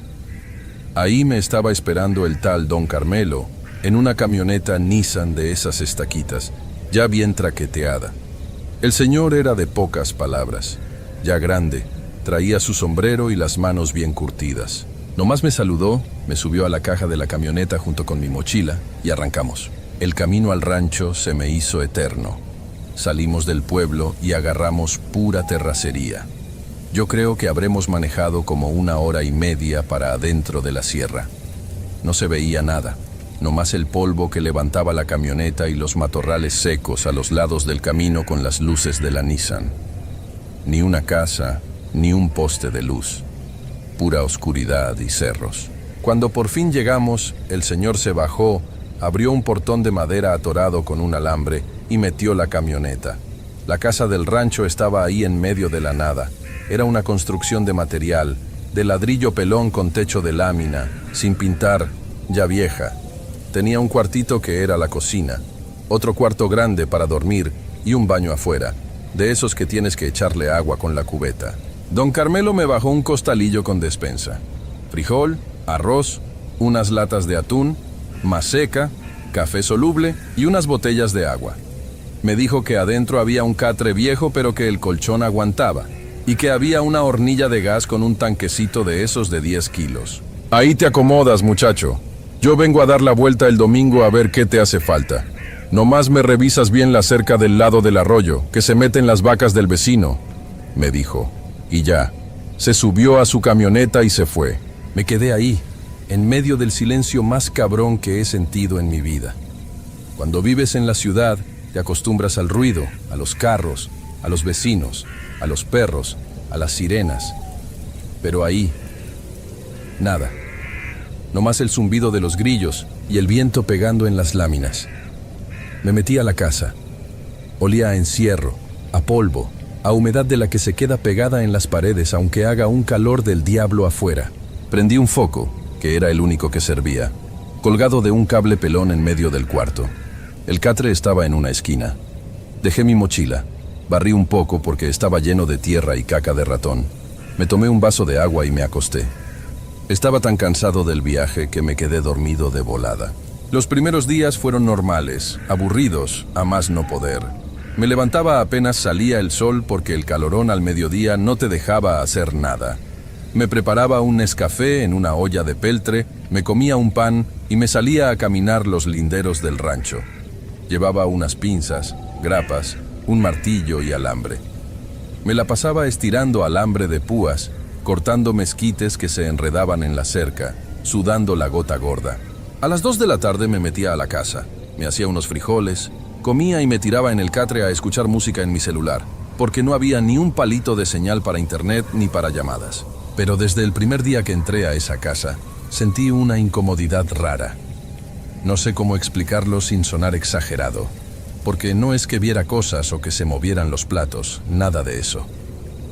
Ahí me estaba esperando el tal Don Carmelo, en una camioneta Nissan de esas estaquitas, ya bien traqueteada. El señor era de pocas palabras, ya grande, traía su sombrero y las manos bien curtidas. Nomás me saludó, me subió a la caja de la camioneta junto con mi mochila y arrancamos. El camino al rancho se me hizo eterno. Salimos del pueblo y agarramos pura terracería. Yo creo que habremos manejado como 1 hora y media para adentro de la sierra. No se veía nada, nomás el polvo que levantaba la camioneta y los matorrales secos a los lados del camino con las luces de la Nissan. Ni una casa, ni un poste de luz. Pura oscuridad y cerros. Cuando por fin llegamos, el señor se bajó, abrió un portón de madera atorado con un alambre y metió la camioneta. La casa del rancho estaba ahí en medio de la nada. Era una construcción de material, de ladrillo pelón con techo de lámina, sin pintar, ya vieja. Tenía un cuartito que era la cocina, otro cuarto grande para dormir y un baño afuera, de esos que tienes que echarle agua con la cubeta. Don Carmelo me bajó un costalillo con despensa. Frijol, arroz, unas latas de atún, maseca, café soluble y unas botellas de agua. Me dijo que adentro había un catre viejo pero que el colchón aguantaba y que había una hornilla de gas con un tanquecito de esos de 10 kilos. Ahí te acomodas, muchacho. Yo vengo a dar la vuelta el domingo a ver qué te hace falta. Nomás me revisas bien la cerca del lado del arroyo, que se meten las vacas del vecino, me dijo. Y ya, se subió a su camioneta y se fue. Me quedé ahí, en medio del silencio más cabrón que he sentido en mi vida. Cuando vives en la ciudad, te acostumbras al ruido, a los carros, a los vecinos, a los perros, a las sirenas. Pero ahí, nada. Nomás el zumbido de los grillos y el viento pegando en las láminas. Me metí a la casa. Olía a encierro, a polvo, a humedad de la que se queda pegada en las paredes aunque haga un calor del diablo afuera. Prendí un foco, que era el único que servía, colgado de un cable pelón en medio del cuarto. El catre estaba en una esquina. Dejé mi mochila. Barrí un poco porque estaba lleno de tierra y caca de ratón. Me tomé un vaso de agua y me acosté. Estaba tan cansado del viaje que me quedé dormido de volada. Los primeros días fueron normales, aburridos, a más no poder. Me levantaba apenas salía el sol porque el calorón al mediodía no te dejaba hacer nada. Me preparaba un Nescafé en una olla de peltre, me comía un pan y me salía a caminar los linderos del rancho. Llevaba unas pinzas, grapas, un martillo y alambre. Me la pasaba estirando alambre de púas, cortando mezquites que se enredaban en la cerca, sudando la gota gorda. A las 2 de la tarde me metía a la casa, me hacía unos frijoles, comía y me tiraba en el catre a escuchar música en mi celular, porque no había ni un palito de señal para internet ni para llamadas. Pero desde el primer día que entré a esa casa, sentí una incomodidad rara. No sé cómo explicarlo sin sonar exagerado, porque no es que viera cosas o que se movieran los platos, nada de eso.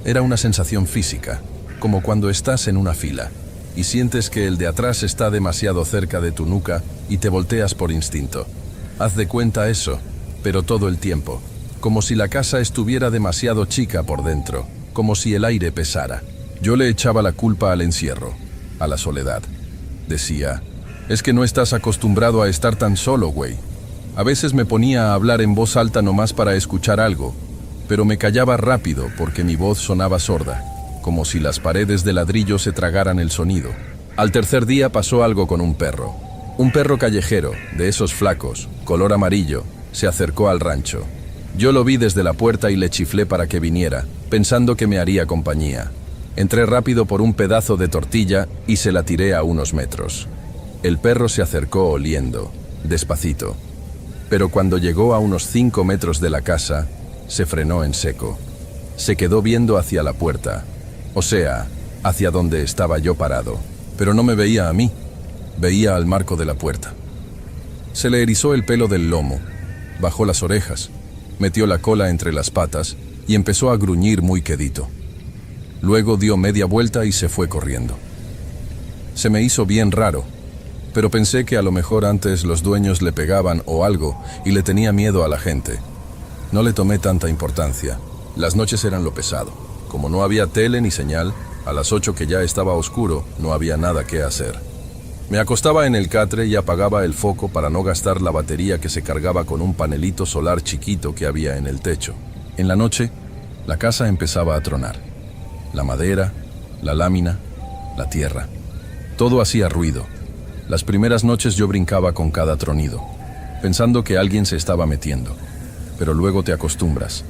Era una sensación física, como cuando estás en una fila y sientes que el de atrás está demasiado cerca de tu nuca y te volteas por instinto. Haz de cuenta eso, pero todo el tiempo, como si la casa estuviera demasiado chica por dentro, como si el aire pesara. Yo le echaba la culpa al encierro, a la soledad. Decía, es que no estás acostumbrado a estar tan solo, güey. A veces me ponía a hablar en voz alta nomás para escuchar algo, pero me callaba rápido porque mi voz sonaba sorda, como si las paredes de ladrillo se tragaran el sonido. Al tercer día pasó algo con un perro. Un perro callejero, de esos flacos, color amarillo, se acercó al rancho. Yo lo vi desde la puerta y le chiflé para que viniera, pensando que me haría compañía. Entré rápido por un pedazo de tortilla y se la tiré a unos metros. El perro se acercó oliendo, despacito. Pero cuando llegó a unos 5 metros de la casa, se frenó en seco. Se quedó viendo hacia la puerta, o sea, hacia donde estaba yo parado. Pero no me veía a mí, veía al marco de la puerta. Se le erizó el pelo del lomo, bajó las orejas, metió la cola entre las patas y empezó a gruñir muy quedito. Luego dio media vuelta y se fue corriendo. Se me hizo bien raro, pero pensé que a lo mejor antes los dueños le pegaban o algo y le tenía miedo a la gente. No le tomé tanta importancia. Las noches eran lo pesado. Como no había tele ni señal, a las 8 que ya estaba oscuro, no había nada que hacer. Me acostaba en el catre y apagaba el foco para no gastar la batería que se cargaba con un panelito solar chiquito que había en el techo. En la noche, la casa empezaba a tronar. La madera, la lámina, la tierra. Todo hacía ruido. Las primeras noches yo brincaba con cada tronido, pensando que alguien se estaba metiendo. Pero luego te acostumbras.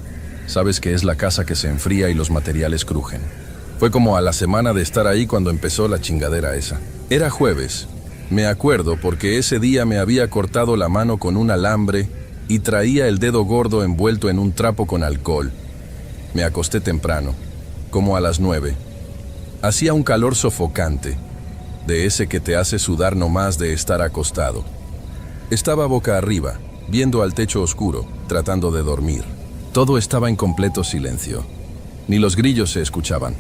Sabes que es la casa que se enfría y los materiales crujen. Fue como a la semana de estar ahí cuando empezó la chingadera esa. Era jueves. Me acuerdo porque ese día me había cortado la mano con un alambre y traía el dedo gordo envuelto en un trapo con alcohol. Me acosté temprano, como a las 9. Hacía un calor sofocante, de ese que te hace sudar nomás de estar acostado. Estaba boca arriba, viendo al techo oscuro, tratando de dormir. Todo estaba en completo silencio. Ni los grillos se escuchaban.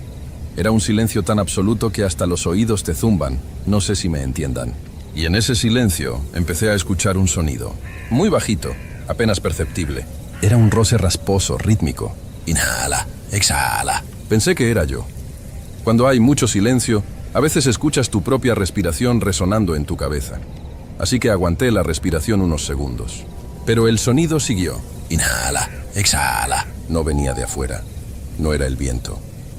Era un silencio tan absoluto que hasta los oídos te zumban, no sé si me entiendan. Y en ese silencio empecé a escuchar un sonido, muy bajito, apenas perceptible. Era un roce rasposo, rítmico. Inhala, exhala. Pensé que era yo. Cuando hay mucho silencio, a veces escuchas tu propia respiración resonando en tu cabeza. Así que aguanté la respiración unos segundos. Pero el sonido siguió. Inhala, exhala. No venía de afuera. No era el viento.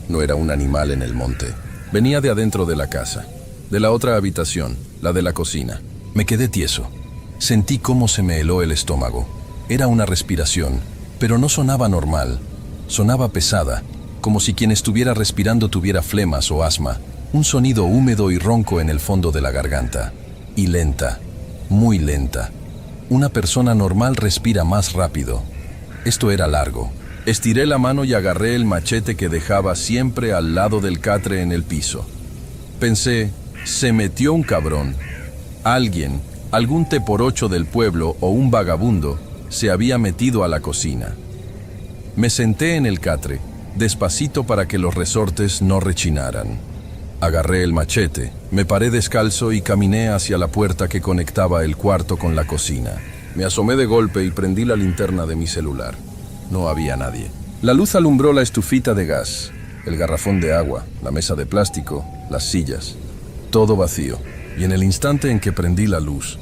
No era un animal en el monte. Venía de adentro de la casa, de la otra habitación, la de la cocina. Me quedé tieso. Sentí cómo se me heló el estómago. Era una respiración, pero no sonaba normal. Sonaba pesada, como si quien estuviera respirando tuviera flemas o asma. Un sonido húmedo y ronco en el fondo de la garganta. Y lenta, muy lenta. Una persona normal respira más rápido. Esto era largo. Estiré la mano y agarré el machete que dejaba siempre al lado del catre en el piso. Pensé, se metió un cabrón. Alguien, algún teporocho del pueblo o un vagabundo, se había metido a la cocina. Me senté en el catre, despacito para que los resortes no rechinaran. Agarré el machete, me paré descalzo y caminé hacia la puerta que conectaba el cuarto con la cocina. Me asomé de golpe y prendí la linterna de mi celular. No había nadie. La luz alumbró la estufita de gas, el garrafón de agua, la mesa de plástico, las sillas. Todo vacío. Y en el instante en que prendí la luz,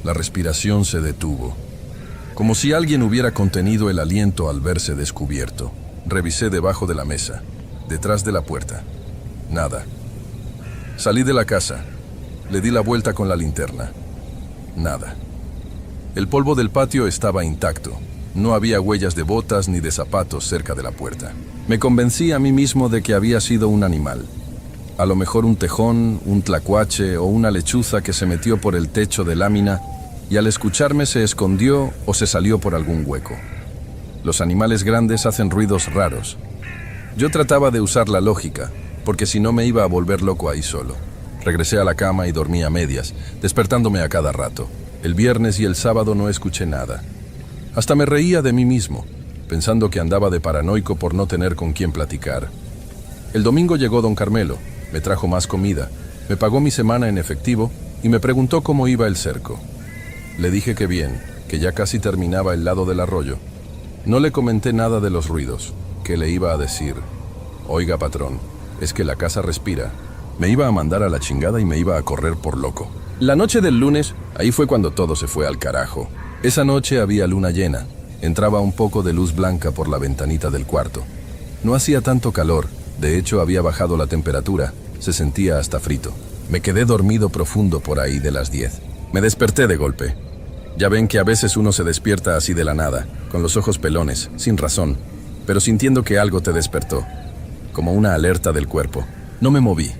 la respiración se detuvo. Como si alguien hubiera contenido el aliento al verse descubierto. Revisé debajo de la mesa, detrás de la puerta. Nada. Salí de la casa. Le di la vuelta con la linterna. Nada. El polvo del patio estaba intacto. No había huellas de botas ni de zapatos cerca de la puerta. Me convencí a mí mismo de que había sido un animal. A lo mejor un tejón, un tlacuache o una lechuza que se metió por el techo de lámina y al escucharme se escondió o se salió por algún hueco. Los animales grandes hacen ruidos raros. Yo trataba de usar la lógica, porque si no me iba a volver loco ahí solo. Regresé a la cama y dormí a medias, despertándome a cada rato. El viernes y el sábado no escuché nada. Hasta me reía de mí mismo, pensando que andaba de paranoico por no tener con quién platicar. El domingo llegó don Carmelo, me trajo más comida, me pagó mi semana en efectivo y me preguntó cómo iba el cerco. Le dije que bien, que ya casi terminaba el lado del arroyo. No le comenté nada de los ruidos, que le iba a decir, oiga patrón, es que la casa respira. Me iba a mandar a la chingada y me iba a correr por loco. La noche del lunes, ahí fue cuando todo se fue al carajo. Esa noche había luna llena. Entraba un poco de luz blanca por la ventanita del cuarto. No hacía tanto calor, de hecho había bajado la temperatura. Se sentía hasta frito. Me quedé dormido profundo por ahí de las 10. Me desperté de golpe. Ya ven que a veces uno se despierta así de la nada, con los ojos pelones, sin razón, pero sintiendo que algo te despertó, como una alerta del cuerpo. No me moví,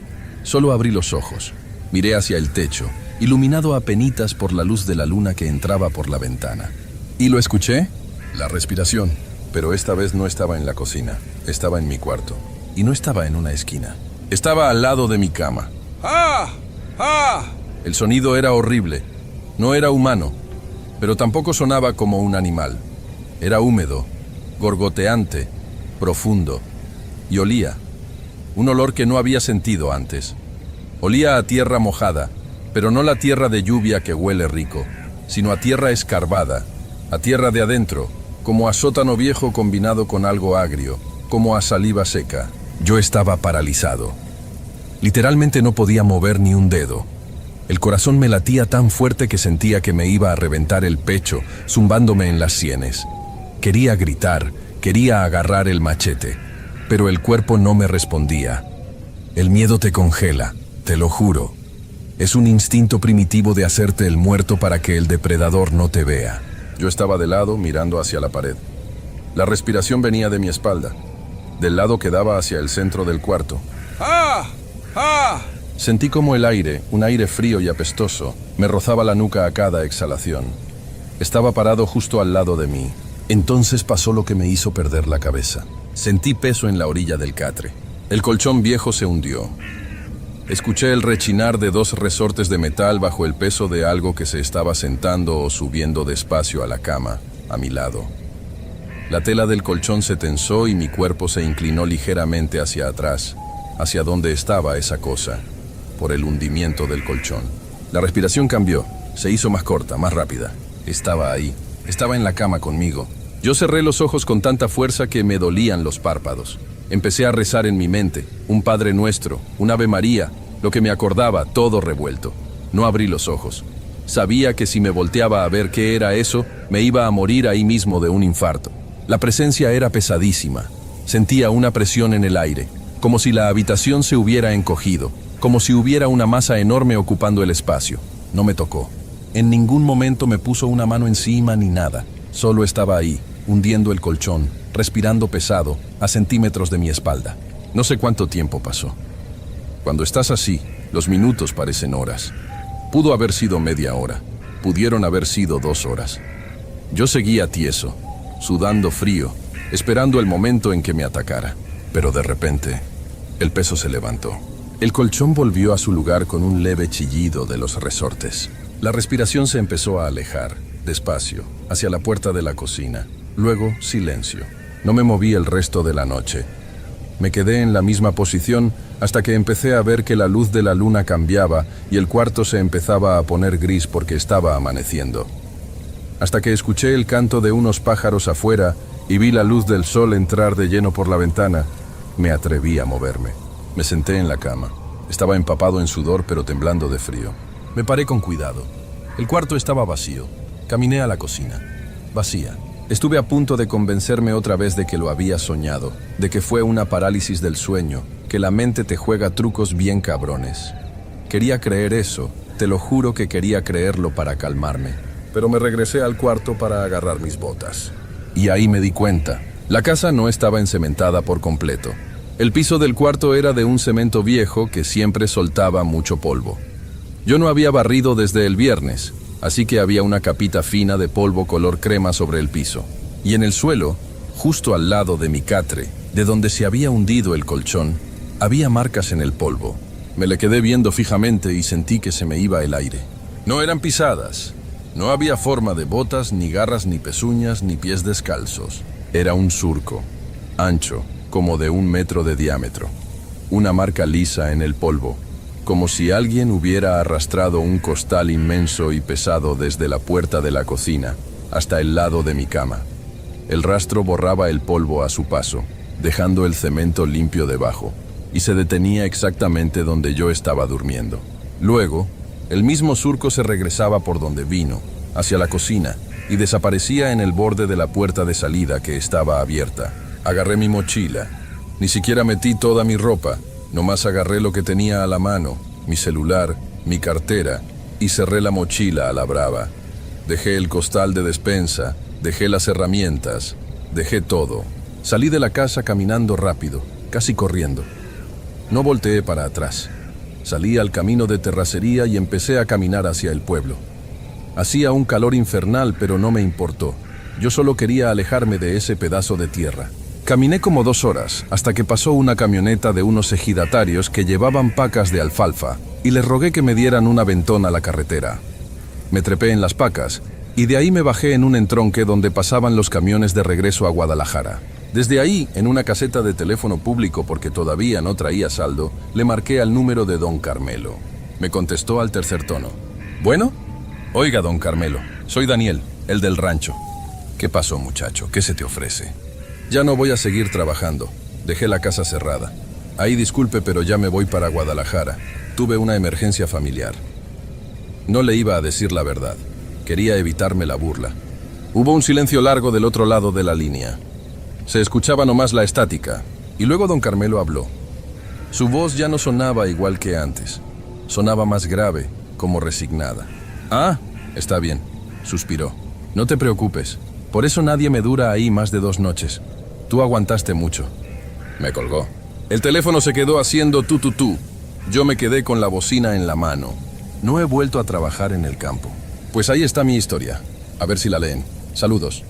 solo abrí los ojos. Miré hacia el techo, iluminado apenitas por la luz de la luna que entraba por la ventana. ¿Y lo escuché? La respiración. Pero esta vez no estaba en la cocina, estaba en mi cuarto. Y no estaba en una esquina. Estaba al lado de mi cama. ¡Ah! ¡Ah! El sonido era horrible. No era humano, pero tampoco sonaba como un animal. Era húmedo, gorgoteante, profundo. Y olía. Un olor que no había sentido antes. Olía a tierra mojada, pero no la tierra de lluvia que huele rico, sino a tierra escarbada, a tierra de adentro, como a sótano viejo combinado con algo agrio, como a saliva seca. Yo estaba paralizado. Literalmente no podía mover ni un dedo. El corazón me latía tan fuerte que sentía que me iba a reventar el pecho, zumbándome en las sienes. Quería gritar, quería agarrar el machete, pero el cuerpo no me respondía. El miedo te congela, te lo juro. Es un instinto primitivo de hacerte el muerto para que el depredador no te vea. Yo estaba de lado, mirando hacia la pared. La respiración venía de mi espalda, del lado que daba hacia el centro del cuarto. ¡Ah! ¡Ah! Sentí como el aire, un aire frío y apestoso, me rozaba la nuca a cada exhalación. Estaba parado justo al lado de mí. Entonces pasó lo que me hizo perder la cabeza. Sentí peso en la orilla del catre. El colchón viejo se hundió. Escuché el rechinar de 2 resortes de metal bajo el peso de algo que se estaba sentando o subiendo despacio a la cama, a mi lado. La tela del colchón se tensó y mi cuerpo se inclinó ligeramente hacia atrás, hacia donde estaba esa cosa, por el hundimiento del colchón. La respiración cambió, se hizo más corta, más rápida. Estaba ahí, estaba en la cama conmigo. Yo cerré los ojos con tanta fuerza que me dolían los párpados. Empecé a rezar en mi mente, un Padre Nuestro, un Ave María, lo que me acordaba, todo revuelto. No abrí los ojos. Sabía que si me volteaba a ver qué era eso, me iba a morir ahí mismo de un infarto. La presencia era pesadísima. Sentía una presión en el aire, como si la habitación se hubiera encogido, como si hubiera una masa enorme ocupando el espacio. No me tocó. En ningún momento me puso una mano encima ni nada. Solo estaba ahí, hundiendo el colchón, respirando pesado, a centímetros de mi espalda. No sé cuánto tiempo pasó. Cuando estás así, los minutos parecen horas. Pudo haber sido media hora. Pudieron haber sido 2 horas. Yo seguía tieso, sudando frío, esperando el momento en que me atacara. Pero de repente, el peso se levantó. El colchón volvió a su lugar con un leve chillido de los resortes. La respiración se empezó a alejar, despacio, hacia la puerta de la cocina. Luego, silencio. No me moví el resto de la noche. Me quedé en la misma posición hasta que empecé a ver que la luz de la luna cambiaba y el cuarto se empezaba a poner gris porque estaba amaneciendo. Hasta que escuché el canto de unos pájaros afuera y vi la luz del sol entrar de lleno por la ventana, me atreví a moverme. Me senté en la cama. Estaba empapado en sudor pero temblando de frío. Me paré con cuidado. El cuarto estaba vacío. Caminé a la cocina. Vacía. Estuve a punto de convencerme otra vez de que lo había soñado, de que fue una parálisis del sueño, que la mente te juega trucos bien cabrones. Quería creer eso, te lo juro que quería creerlo para calmarme. Pero me regresé al cuarto para agarrar mis botas. Y ahí me di cuenta. La casa no estaba encementada por completo. El piso del cuarto era de un cemento viejo que siempre soltaba mucho polvo. Yo no había barrido desde el viernes, así que había una capita fina de polvo color crema sobre el piso. Y en el suelo, justo al lado de mi catre, de donde se había hundido el colchón, había marcas en el polvo. Me le quedé viendo fijamente y sentí que se me iba el aire. No eran pisadas. No había forma de botas, ni garras, ni pezuñas, ni pies descalzos. Era un surco, ancho, como de 1 metro de diámetro. Una marca lisa en el polvo, como si alguien hubiera arrastrado un costal inmenso y pesado desde la puerta de la cocina hasta el lado de mi cama. El rastro borraba el polvo a su paso, dejando el cemento limpio debajo, y se detenía exactamente donde yo estaba durmiendo. Luego, el mismo surco se regresaba por donde vino, hacia la cocina, y desaparecía en el borde de la puerta de salida que estaba abierta. Agarré mi mochila. Ni siquiera metí toda mi ropa. Nomás agarré lo que tenía a la mano, mi celular, mi cartera, y cerré la mochila a la brava. Dejé el costal de despensa, dejé las herramientas, dejé todo. Salí de la casa caminando rápido, casi corriendo. No volteé para atrás. Salí al camino de terracería y empecé a caminar hacia el pueblo. Hacía un calor infernal, pero no me importó. Yo solo quería alejarme de ese pedazo de tierra. Caminé como 2 horas, hasta que pasó una camioneta de unos ejidatarios que llevaban pacas de alfalfa, y les rogué que me dieran un aventón a la carretera. Me trepé en las pacas, y de ahí me bajé en un entronque donde pasaban los camiones de regreso a Guadalajara. Desde ahí, en una caseta de teléfono público porque todavía no traía saldo, le marqué al número de don Carmelo. Me contestó al tercer tono. ¿Bueno? Oiga, don Carmelo, soy Daniel, el del rancho. ¿Qué pasó, muchacho? ¿Qué se te ofrece? Ya no voy a seguir trabajando. Dejé la casa cerrada. Ahí disculpe, pero ya me voy para Guadalajara. Tuve una emergencia familiar. No le iba a decir la verdad. Quería evitarme la burla. Hubo un silencio largo del otro lado de la línea. Se escuchaba nomás la estática, y luego don Carmelo habló. Su voz ya no sonaba igual que antes. Sonaba más grave, como resignada. Ah, está bien, suspiró. No te preocupes. Por eso nadie me dura ahí más de 2 noches. Tú aguantaste mucho. Me colgó. El teléfono se quedó haciendo tú. Yo me quedé con la bocina en la mano. No he vuelto a trabajar en el campo. Pues ahí está mi historia. A ver si la leen. Saludos.